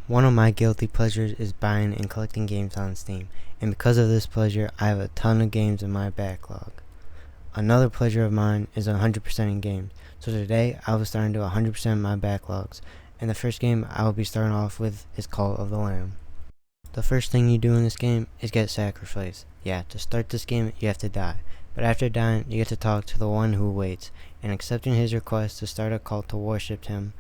One of my guilty pleasures is buying and collecting games on Steam, and because of this pleasure, I have a ton of games in my backlog. Another pleasure of mine is 100% in games, so today I will start to 100% my backlogs, and the first game I will be starting off with is Call of the Lamb. The first thing you do in this game is get sacrificed. Yeah, to start this game you have to die, but after dying you get to talk to the one who waits, and accepting his request to start a cult to worship him,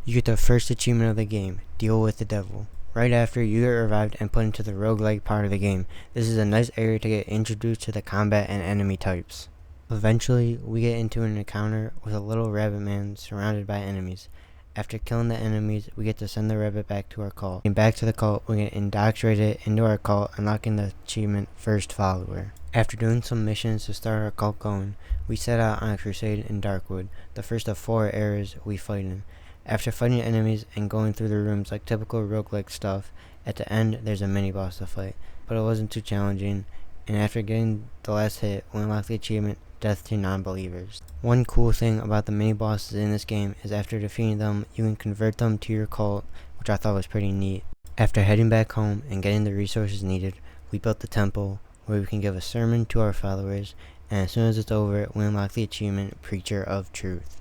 you get the first achievement of the game, Deal with the Devil. Right after, you get revived and put into the roguelike part of the game. This is a nice area to get introduced to the combat and enemy types. Eventually, we get into an encounter with a little rabbit man surrounded by enemies. After killing the enemies, we get to send the rabbit back to our cult. And back to the cult, we get indoctrinated into our cult, unlocking the achievement First Follower. After doing some missions to start our cult going, we set out on a crusade in Darkwood, the first of 4 areas we fight in. After fighting enemies and going through the rooms like typical roguelike stuff, at the end there's a mini boss to fight, but it wasn't too challenging, and after getting the last hit, we unlocked the achievement Death to Non-Believers. One cool thing about the mini bosses in this game is after defeating them, you can convert them to your cult, which I thought was pretty neat. After heading back home and getting the resources needed, we built the temple where we can give a sermon to our followers, and as soon as it's over, we unlock the achievement Preacher of Truth.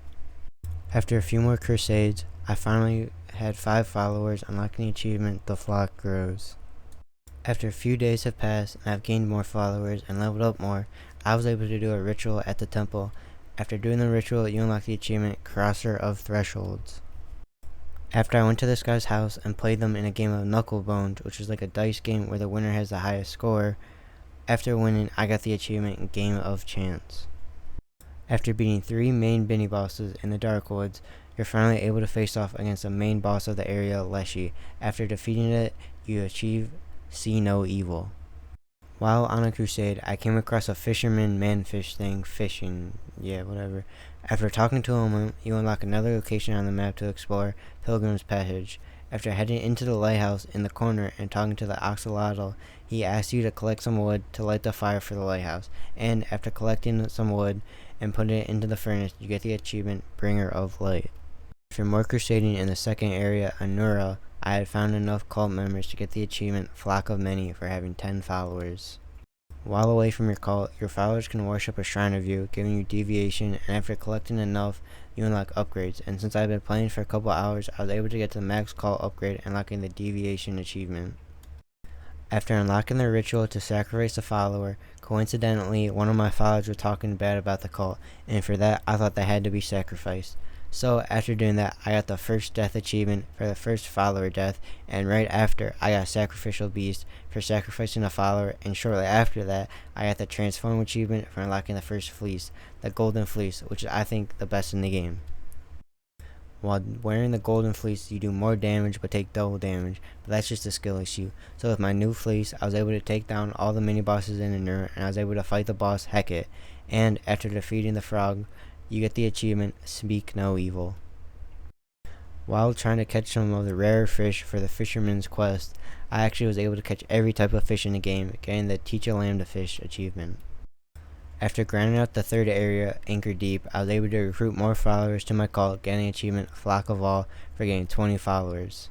After a few more crusades, I finally had 5 followers, unlocking the achievement The Flock Grows. After a few days have passed and I've gained more followers and leveled up more, I was able to do a ritual at the temple. After doing the ritual, you unlock the achievement Crosser of Thresholds. After I went to this guy's house and played them in a game of Knucklebones, which is like a dice game where the winner has the highest score, after winning, I got the achievement Game of Chance. After beating 3 main mini bosses in the Dark Woods, you're finally able to face off against the main boss of the area, Leshy. After defeating it, you achieve See No Evil. While on a crusade, I came across a fisherman manfish thing, fishing, whatever. After talking to him, you unlock another location on the map to explore, Pilgrim's Passage. After heading into the lighthouse in the corner and talking to the Oxalotl, he asks you to collect some wood to light the fire for the lighthouse, and after collecting some wood and putting it into the furnace, you get the achievement Bringer of Light. After more crusading in the second area, Anura, I had found enough cult members to get the achievement Flock of Many for having 10 followers. While away from your cult, your followers can worship a shrine of you, giving you deviation, and after collecting enough, you unlock upgrades, and since I've been playing for a couple hours, I was able to get to the max cult upgrade, unlocking the deviation achievement. After unlocking the ritual to sacrifice a follower, coincidentally, one of my followers were talking bad about the cult, and for that, I thought they had to be sacrificed. So, after doing that, I got the first death achievement for the first follower death, and right after, I got Sacrificial Beast for sacrificing a follower, and shortly after that, I got the Transform achievement for unlocking the first fleece, the Golden Fleece, which is, I think, the best in the game. While wearing the Golden Fleece, you do more damage but take double damage, but that's just a skill issue. So with my new fleece, I was able to take down all the mini-bosses in Anura, and I was able to fight the boss Hecate, and after defeating the frog, you get the achievement Speak No Evil. While trying to catch some of the rare fish for the Fisherman's Quest, I actually was able to catch every type of fish in the game, getting the Teach a Lamb to Fish achievement. After grinding out the third area, Anchor Deep, I was able to recruit more followers to my cult, getting the achievement Flock of All for getting 20 followers.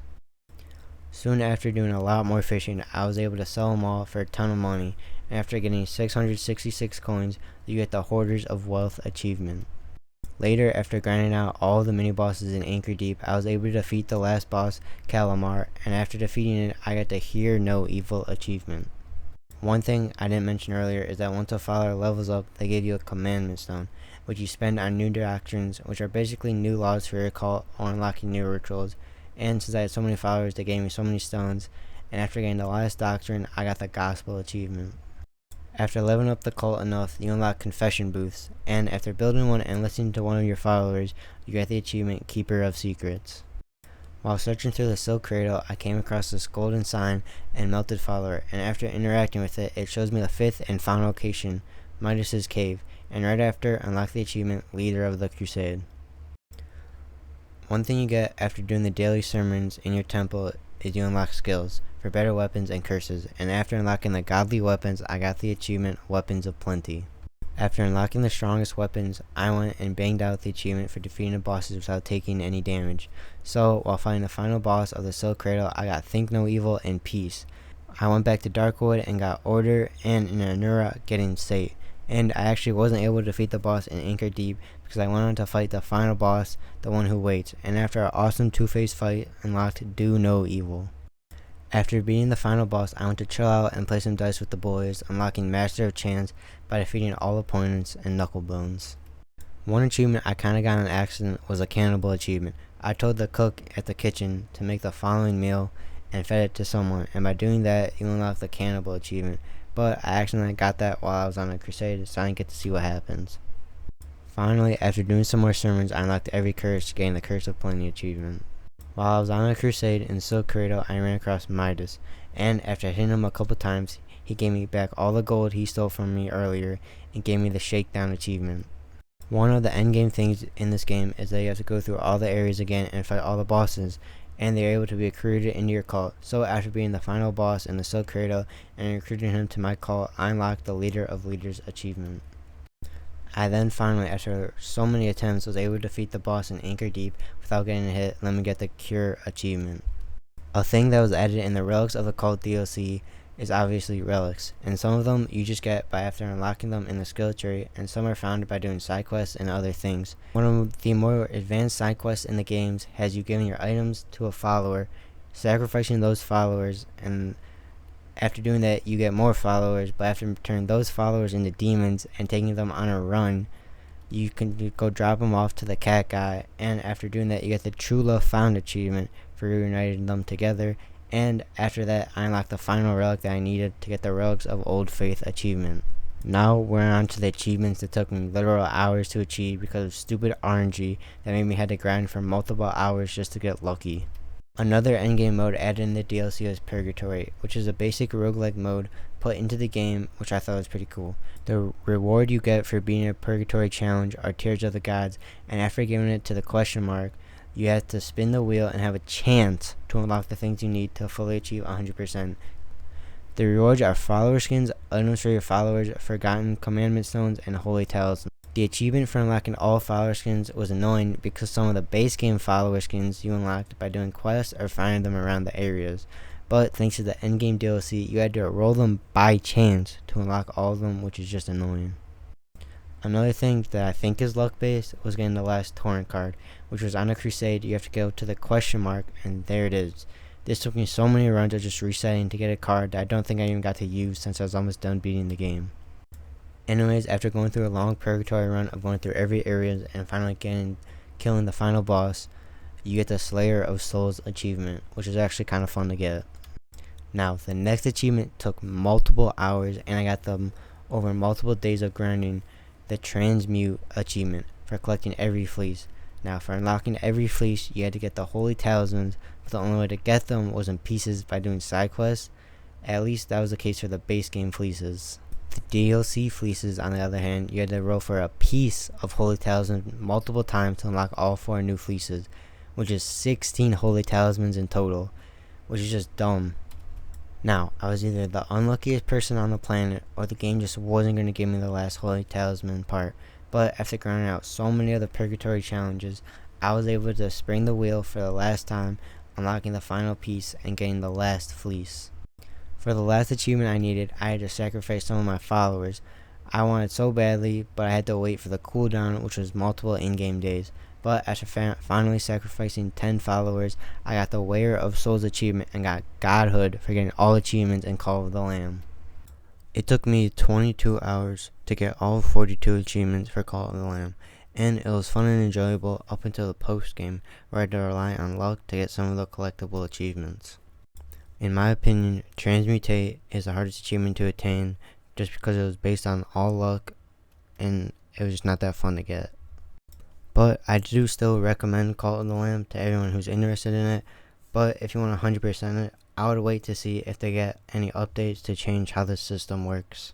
Soon after doing a lot more fishing, I was able to sell them all for a ton of money, and after getting 666 coins, you get the Hoarders of Wealth achievement. Later, after grinding out all the mini-bosses in Anchor Deep, I was able to defeat the last boss, Calamar, and after defeating it, I got the Hear No Evil achievement. One thing I didn't mention earlier is that once a follower levels up, they give you a Commandment Stone, which you spend on new doctrines, which are basically new laws for your cult or unlocking new rituals. And since I had so many followers, they gave me so many stones, and after getting the last doctrine, I got the Gospel achievement. After leveling up the cult enough, you unlock confession booths, and after building one and listening to one of your followers, you get the achievement Keeper of Secrets. While searching through the Silk Cradle, I came across this golden sign and melted follower, and after interacting with it, it shows me the 5th and final location, Midas's Cave, and right after, unlock the achievement Leader of the Crusade. One thing you get after doing the daily sermons in your temple is you unlock skills for better weapons and curses, and after unlocking the godly weapons, I got the achievement Weapons of Plenty. After unlocking the strongest weapons, I went and banged out the achievement for defeating the bosses without taking any damage. So, while fighting the final boss of the Silk Cradle, I got Think No Evil and Peace. I went back to Darkwood and got Order, and in Anura getting Sate. And I actually wasn't able to defeat the boss in Anchor Deep because I went on to fight the final boss, the one who waits, and after an awesome two-phase fight, unlocked Do No Evil. After beating the final boss, I went to chill out and play some dice with the boys, unlocking Master of Chance by defeating all opponents and Knucklebones. One achievement I kinda got on accident was a cannibal achievement. I told the cook at the kitchen to make the following meal and fed it to someone, and by doing that, you unlock the cannibal achievement. But I accidentally got that while I was on a crusade, so I didn't get to see what happens. Finally, after doing some more sermons, I unlocked every curse, getting the Curse of Plenty achievement. While I was on a crusade in Silk Cradle, I ran across Midas, and after hitting him a couple times, he gave me back all the gold he stole from me earlier and gave me the Shakedown achievement. One of the endgame things in this game is that you have to go through all the areas again and fight all the bosses, and they're able to be recruited into your cult. So after being the final boss in the Silk Cradle and recruiting him to my cult, I unlocked the Leader of Leaders achievement. I then finally, after so many attempts, was able to defeat the boss in Anchor Deep without getting a hit. Let me get the Cure achievement. A thing that was added in the Relics of the Cult DLC is obviously relics, and some of them you just get by after unlocking them in the skill tree, and some are found by doing side quests and other things. One of the more advanced side quests in the games has you giving your items to a follower, sacrificing those followers, and after doing that, you get more followers, but after turning those followers into demons and taking them on a run, you can go drop them off to the cat guy, and after doing that, you get the True Love Found achievement for reuniting them together, and after that, I unlocked the final relic that I needed to get the Relics of Old Faith achievement. Now we're on to the achievements that took me literal hours to achieve because of stupid RNG that made me had to grind for multiple hours just to get lucky. Another endgame mode added in the DLC was Purgatory, which is a basic roguelike mode put into the game, which I thought was pretty cool. The reward you get for beating a Purgatory challenge are Tears of the Gods, and after giving it to the question mark, you have to spin the wheel and have a chance to unlock the things you need to fully achieve 100%. The rewards are follower skins, items for your followers, forgotten commandment stones, and holy talismans. The achievement for unlocking all follower skins was annoying because some of the base game follower skins you unlocked by doing quests or finding them around the areas. But thanks to the endgame DLC, you had to roll them by chance to unlock all of them, which is just annoying. Another thing that I think is luck based was getting the last torrent card, which was on a crusade. You have to go to the question mark, and there it is. This took me so many runs of just resetting to get a card that I don't think I even got to use since I was almost done beating the game. Anyways, after going through a long purgatory run of going through every area and finally killing the final boss, you get the Slayer of Souls achievement, which is actually kind of fun to get. Now, the next achievement took multiple hours, and I got them over multiple days of grinding, the Transmute achievement for collecting every fleece. Now, for unlocking every fleece, you had to get the Holy Talismans, but the only way to get them was in pieces by doing side quests. At least that was the case for the base game fleeces. The DLC fleeces, on the other hand, you had to roll for a piece of Holy Talisman multiple times to unlock all 4 new fleeces, which is 16 Holy Talismans in total, which is just dumb. Now, I was either the unluckiest person on the planet, or the game just wasn't going to give me the last Holy Talisman part, but after grinding out so many of the Purgatory challenges, I was able to spring the wheel for the last time, unlocking the final piece and getting the last fleece. For the last achievement I needed, I had to sacrifice some of my followers. I wanted so badly, but I had to wait for the cooldown, which was multiple in-game days. But after finally sacrificing 10 followers, I got the Wearer of Souls achievement and got Godhood for getting all achievements in Call of the Lamb. It took me 22 hours to get all 42 achievements for Call of the Lamb, and it was fun and enjoyable up until the post-game, where I had to rely on luck to get some of the collectible achievements. In my opinion, Transmutate is the hardest achievement to attain just because it was based on all luck and it was just not that fun to get. But I do still recommend Call of the Lamb to everyone who's interested in it, but if you want 100% it, I would wait to see if they get any updates to change how the system works.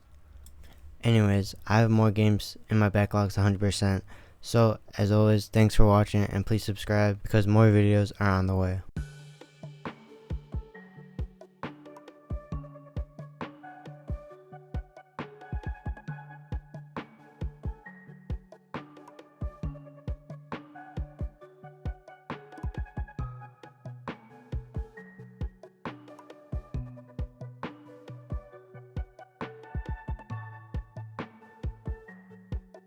Anyways, I have more games in my backlogs 100%, so as always, thanks for watching and please subscribe because more videos are on the way.